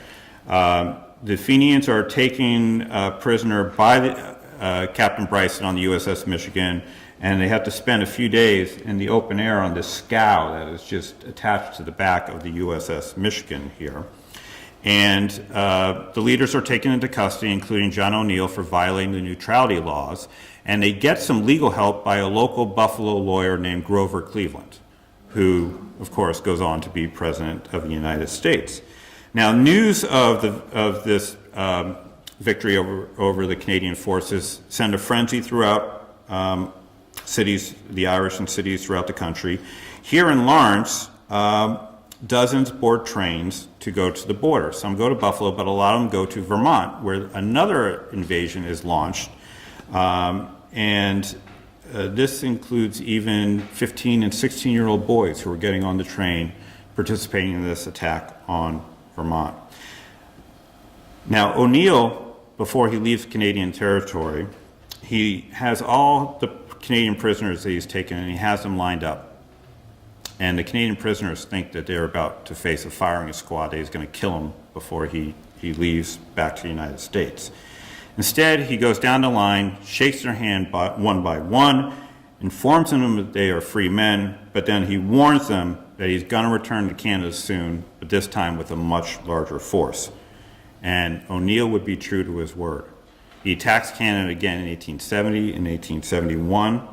The Fenians are taken prisoner by Captain Bryson on the USS Michigan, and they have to spend a few days in the open air on this scow that is just attached to the back of the USS Michigan here. And the leaders are taken into custody, including John O'Neill, for violating the neutrality laws. And they get some legal help by a local Buffalo lawyer named Grover Cleveland, who, of course, goes on to be President of the United States. Now, news of this victory over the Canadian forces send a frenzy throughout cities, the Irish and cities throughout the country. Here in Lawrence, dozens board trains to go to the border. Some go to Buffalo, but a lot of them go to Vermont, where another invasion is launched. This includes even 15 and 16-year-old boys who are getting on the train, participating in this attack on Vermont. Now, O'Neill, before he leaves Canadian territory, he has all the Canadian prisoners that he's taken, and he has them lined up. And the Canadian prisoners think that they're about to face a firing squad that he's going to kill them before he leaves back to the United States. Instead, he goes down the line, shakes their hand one by one, informs them that they are free men, but then he warns them that he's going to return to Canada soon, but this time with a much larger force. And O'Neill would be true to his word. He attacks Canada again in 1870 and 1871.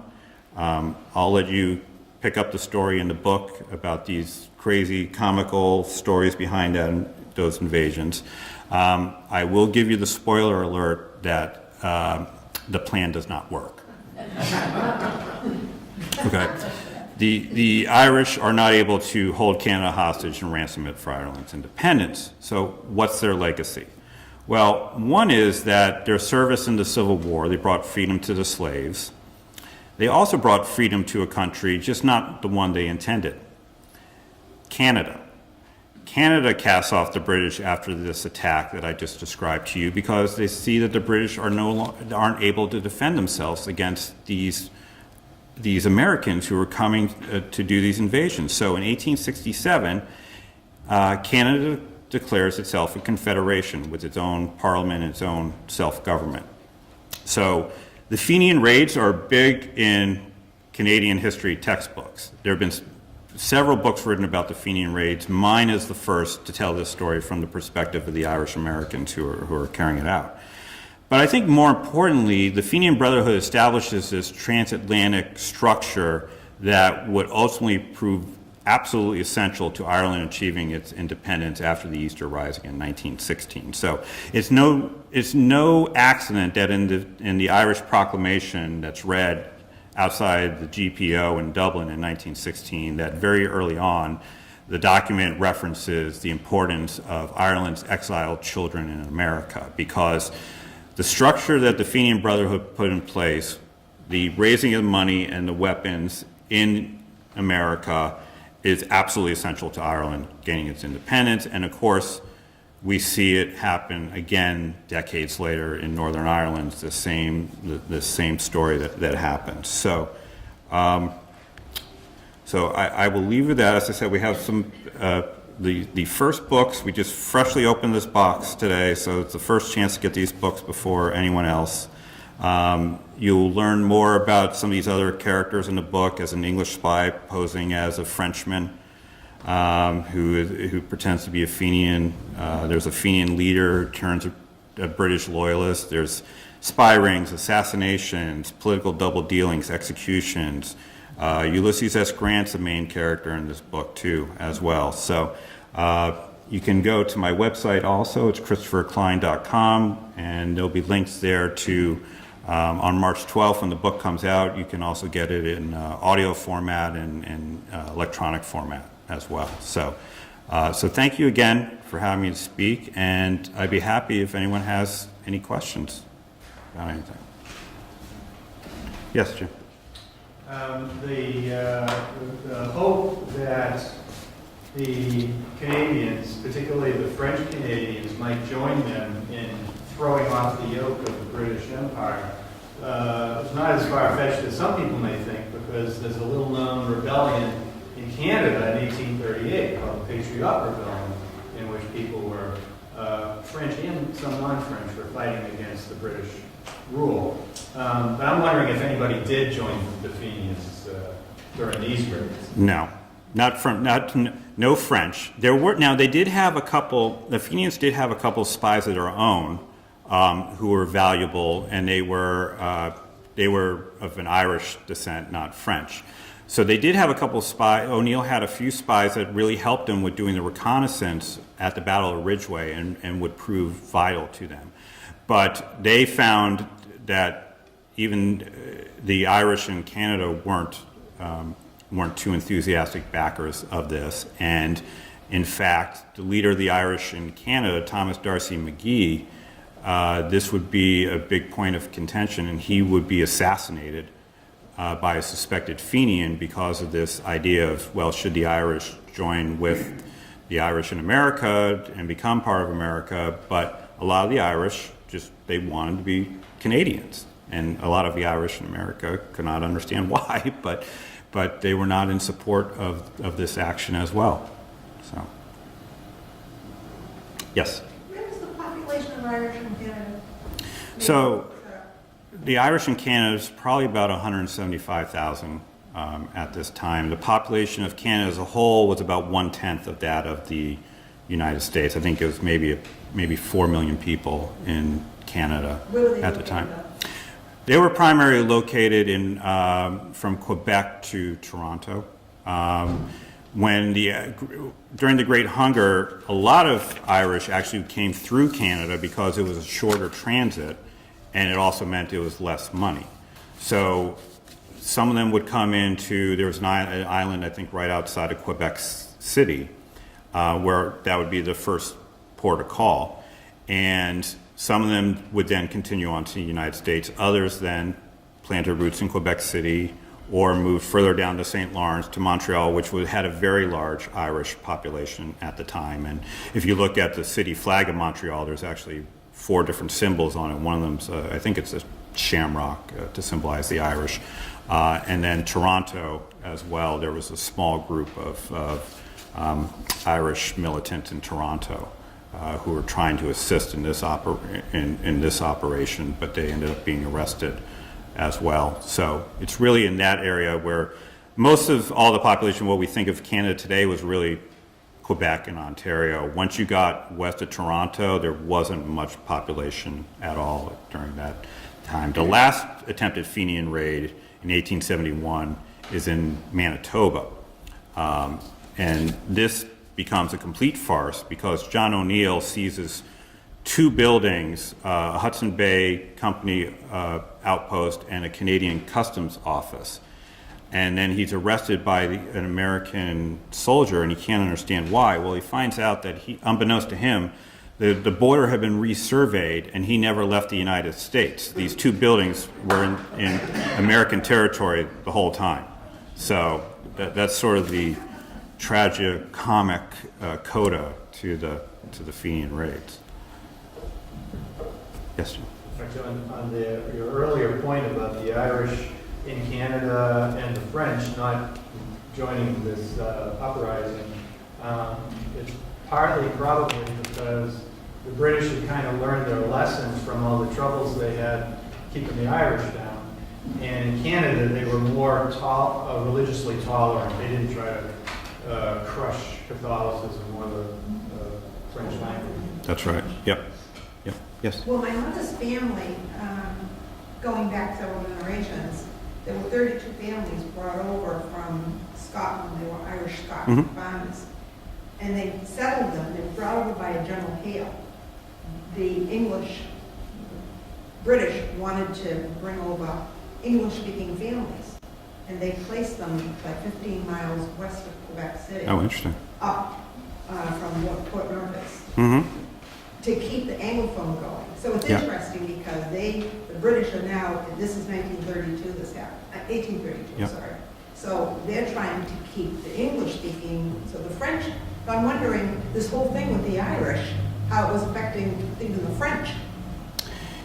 I'll let you pick up the story in the book about these crazy comical stories behind those invasions. I will give you the spoiler alert that the plan does not work. Okay. The Irish are not able to hold Canada hostage and ransom it for Ireland's independence. So what's their legacy? Well, one is that their service in the Civil War, they brought freedom to the slaves. They also brought freedom to a country, just not the one they intended, Canada. Canada casts off the British after this attack that I just described to you because they see that the British aren't able to defend themselves against these Americans who are coming to do these invasions. So in 1867, Canada declares itself a confederation with its own parliament and its own self-government. So the Fenian Raids are big in Canadian history textbooks. There have been several books written about the Fenian Raids. Mine is the first to tell this story from the perspective of the Irish Americans who are carrying it out. But I think more importantly, the Fenian Brotherhood establishes this transatlantic structure that would ultimately prove absolutely essential to Ireland achieving its independence after the Easter Rising in 1916. So it's no accident that in the Irish proclamation that's read outside the GPO in Dublin in 1916, that very early on, the document references the importance of Ireland's exiled children in America, because the structure that the Fenian Brotherhood put in place, the raising of money and the weapons in America, is absolutely essential to Ireland gaining its independence. And of course, we see it happen again decades later in Northern Ireland, the same story that happened. So, I will leave with that. As I said, we have some, the first books, we just freshly opened this box today, so it's the first chance to get these books before anyone else. You'll learn more about some of these other characters in the book, as an English spy posing as a Frenchman who pretends to be a Fenian. There's a Fenian leader who turns a British loyalist. There's spy rings, assassinations, political double dealings, executions. Ulysses S. Grant's the main character in this book too, as well. So you can go to my website also. It's christopherklein.com, and there'll be links there to on March 12th when the book comes out. You can also get it in audio format and electronic format as well. So thank you again for having me to speak, and I'd be happy if anyone has any questions about anything. Yes, Jim. The hope that the Canadians, particularly the French Canadians, might join them in throwing off the yoke of the British Empire is not as far-fetched as some people may think, because there's a little-known rebellion in Canada in 1838 called the Patriot Rebellion, in which people were, French and some non-French, were fighting against the British rule. But I'm wondering if anybody did join the Fenians during these raids. No. No French. They did have a couple, the Fenians did have a couple of spies of their own who were valuable, and they were of an Irish descent, not French. So they did have a couple of spies. O'Neill had a few spies that really helped him with doing the reconnaissance at the Battle of Ridgeway and would prove vital to them. But they found that even the Irish in Canada weren't too enthusiastic backers of this. And in fact, the leader of the Irish in Canada, Thomas D'Arcy McGee, this would be a big point of contention, and he would be assassinated by a suspected Fenian because of this idea of, well, should the Irish join with the Irish in America and become part of America? But a lot of the Irish they wanted to be Canadians, and a lot of the Irish in America could not understand why, but they were not in support of this action as well. So, yes? Where is the population of Irish in Canada? So, the Irish in Canada is probably about 175,000 at this time. The population of Canada as a whole was about 1/10 of that of the United States. I think it was maybe 4 million people in Canada at the time. They were primarily located from Quebec to Toronto. During the Great Hunger, a lot of Irish actually came through Canada because it was a shorter transit, and it also meant it was less money. So some of them would come there was an island, I think, right outside of Quebec City, where that would be the first port of call. And some of them would then continue on to the United States. Others then planted roots in Quebec City or moved further down to St. Lawrence, to Montreal, which had a very large Irish population at the time. And if you look at the city flag of Montreal, there's actually 4 different symbols on it. One of them's, I think it's a shamrock to symbolize the Irish. And then Toronto as well, there was a small group of Irish militants in Toronto who were trying to assist in this operation, but they ended up being arrested as well. So it's really in that area where most of all the population, what we think of Canada today, was really Quebec and Ontario. Once you got west of Toronto, there wasn't much population at all during that time. The last attempted Fenian raid in 1871 is in Manitoba. And this becomes a complete farce because John O'Neill seizes 2 buildings, a Hudson Bay Company outpost and a Canadian Customs office. And then he's arrested by an American soldier, and he can't understand why. Well, he finds out that, unbeknownst to him, the border had been resurveyed, and he never left the United States. These 2 buildings were in American territory the whole time. So that's sort of the tragicomic coda to the Fenian Raids. Yes, Jim? On your earlier point about the Irish in Canada and the French not joining this uprising, it's partly probably because the British had kind of learned their lessons from all the troubles they had keeping the Irish down. And in Canada, they were more religiously tolerant. They didn't try to crush Catholicism or the French language. That's right. Yep. Yep. Yes. Well, my mother's family, going back several generations, there were 32 families brought over from Scotland. They were Irish Scottish farmers. And they settled them. They were brought over by a General Hale. The British wanted to bring over English-speaking families. And they placed them like 15 miles west of Quebec City. Oh, interesting. Up from Port Nervous. Mm-hmm. To keep the Anglophone going. So it's Yeah. interesting because the British are now, this is 1932 this happened, 1832, Yeah. sorry. So they're trying to keep the English speaking, so the French, but I'm wondering, this whole thing with the Irish, how it was affecting even the French.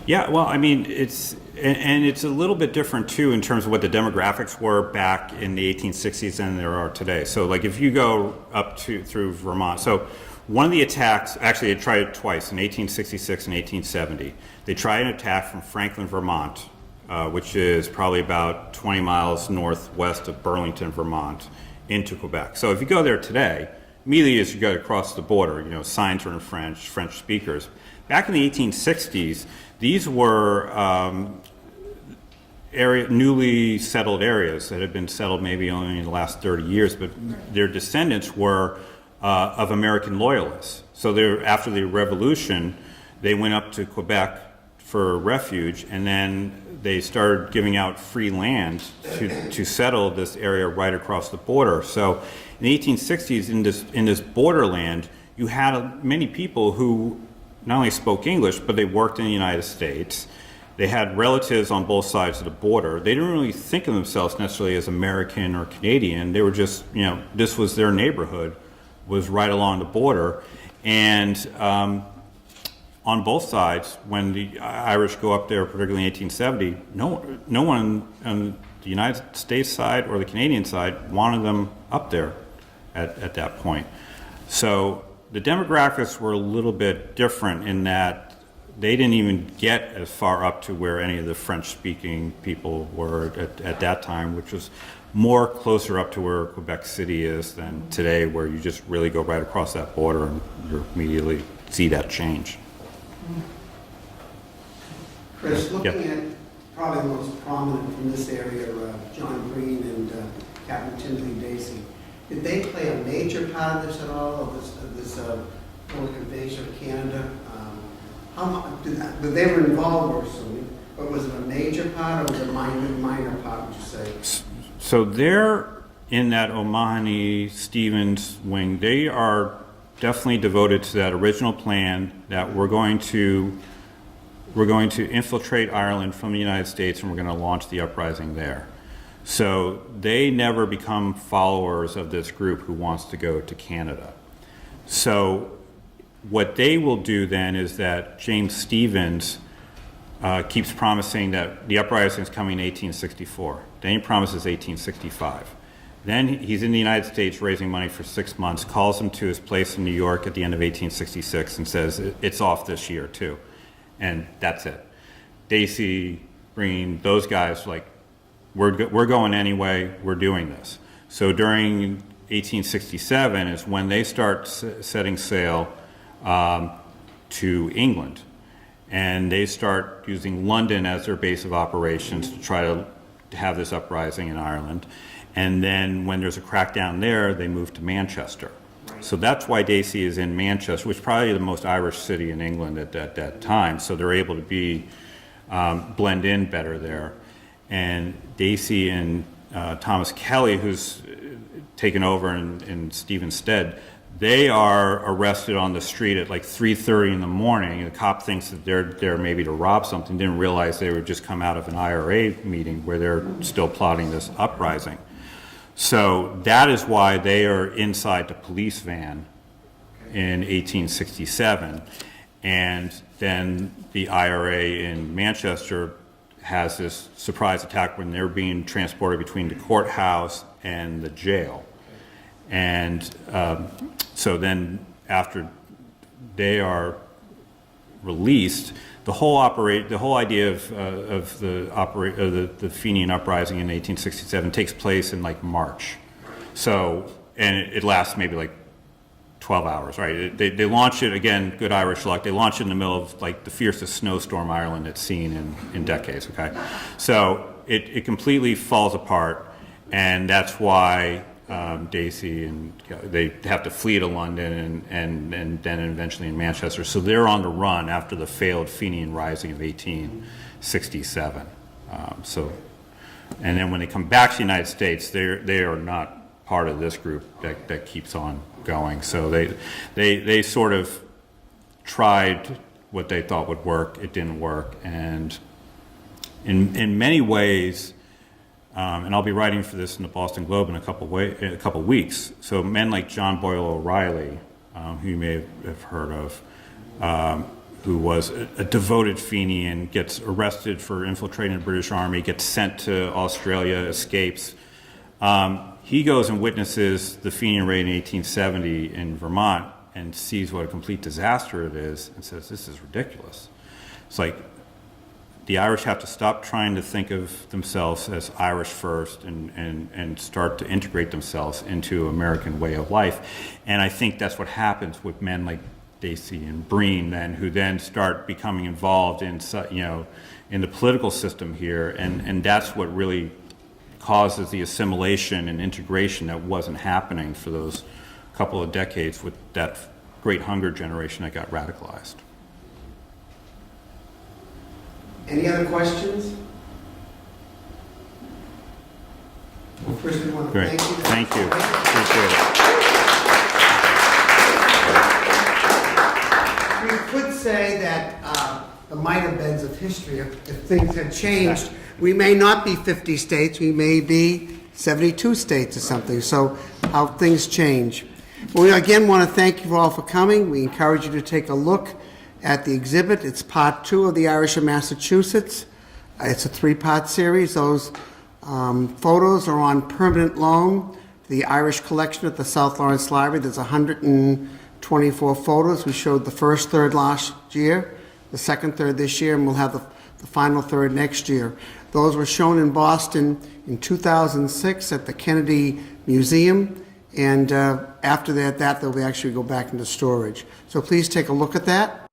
Yeah, well, I mean, it's a little bit different too in terms of what the demographics were back in the 1860s than there are today. So like if you go up through Vermont, so one of the attacks, actually they tried it twice, in 1866 and 1870. They tried an attack from Franklin, Vermont, which is probably about 20 miles northwest of Burlington, Vermont, into Quebec. So if you go there today, immediately as you go across the border, signs are in French, French speakers. Back in the 1860s, these were newly settled areas that had been settled maybe only in the last 30 years, but their descendants were of American loyalists. So after the Revolution, they went up to Quebec for refuge, and then they started giving out free land to settle this area right across the border. So in the 1860s, in this borderland, you had many people who not only spoke English, but they worked in the United States. They had relatives on both sides of the border. They didn't really think of themselves necessarily as American or Canadian. They were just, this was their neighborhood, was right along the border. And on both sides, when the Irish go up there, particularly in 1870, no one on the United States side or the Canadian side wanted them up there at that point. So the demographics were a little bit different in that they didn't even get as far up to where any of the French-speaking people were at that time, which was more closer up to where Quebec City is than today, where you just really go right across that border and you immediately see that change. Chris, looking Yep. at probably the most prominent from this area, John Green and Captain Tinsley Dacey, did they play a major part of this at all, of this Northern invasion of Canada? How much they were involved, we're assuming, but was it a major part or was it a minor part, would you say? So they're in that O'Mahony-Stevens wing. They are definitely devoted to that original plan that we're going to infiltrate Ireland from the United States and we're going to launch the uprising there. So they never become followers of this group who wants to go to Canada. So what they will do then is that James Stephens keeps promising that the uprising is coming in 1864. Then he promises 1865. Then he's in the United States raising money for 6 months, calls him to his place in New York at the end of 1866 and says, it's off this year too. And that's it. Dacey, Breen, those guys, like, we're going anyway, we're doing this. So during 1867 is when they start setting sail to England. And they start using London as their base of operations to try to have this uprising in Ireland. And then when there's a crackdown there, they move to Manchester. So that's why Dacey is in Manchester, which is probably the most Irish city in England at that time. So they're able to blend in better there. And Dacey and Thomas Kelly, who's taken over in Stephen's stead, they are arrested on the street at like 3:30 in the morning. The cop thinks that they're there maybe to rob something, didn't realize they would just come out of an IRA meeting where they're still plotting this uprising. So that is why they are inside the police van in 1867. And then the IRA in Manchester has this surprise attack when they're being transported between the courthouse and the jail. And so then after they are released, the whole idea of the Fenian Uprising in 1867 takes place in like March. So, and it lasts maybe like 12 hours, right? They launch it, again, good Irish luck, they launch it in the middle of like the fiercest snowstorm Ireland had seen in decades, okay? So it completely falls apart, and that's why Dacey and they have to flee to London and then eventually in Manchester. So they're on the run after the failed Fenian Rising of 1867. And then when they come back to the United States, they are not part of this group that keeps on going. So they sort of tried what they thought would work. It didn't work, and in many ways. And I'll be writing for this in the Boston Globe in a couple weeks. So men like John Boyle O'Reilly, who you may have heard of, who was a devoted Fenian, gets arrested for infiltrating the British Army, gets sent to Australia, escapes. He goes and witnesses the Fenian Raid in 1870 in Vermont and sees what a complete disaster it is and says, this is ridiculous. It's like, the Irish have to stop trying to think of themselves as Irish first and start to integrate themselves into American way of life. And I think that's what happens with men like Dacey and Breen then, who then start becoming involved in, in the political system here. And that's what really causes the assimilation and integration that wasn't happening for those couple of decades with that great hunger generation that got radicalized. Any other questions? Well, first we want to Great. thank you. Thank you. Appreciate it. We could say that the minor bends of history, if things had changed, we may not be 50 states, we may be 72 states or something, so how things change. We again want to thank you all for coming. We encourage you to take a look at the exhibit. It's part 2 of the Irish of Massachusetts. It's a 3-part series. Those photos are on permanent loan. The Irish collection at the South Lawrence Library. There's 124 photos. We showed the first third last year, the second third this year, and we'll have the final third next year. Those were shown in Boston in 2006 at the Kennedy Museum, and after that they'll actually go back into storage. So please take a look at that.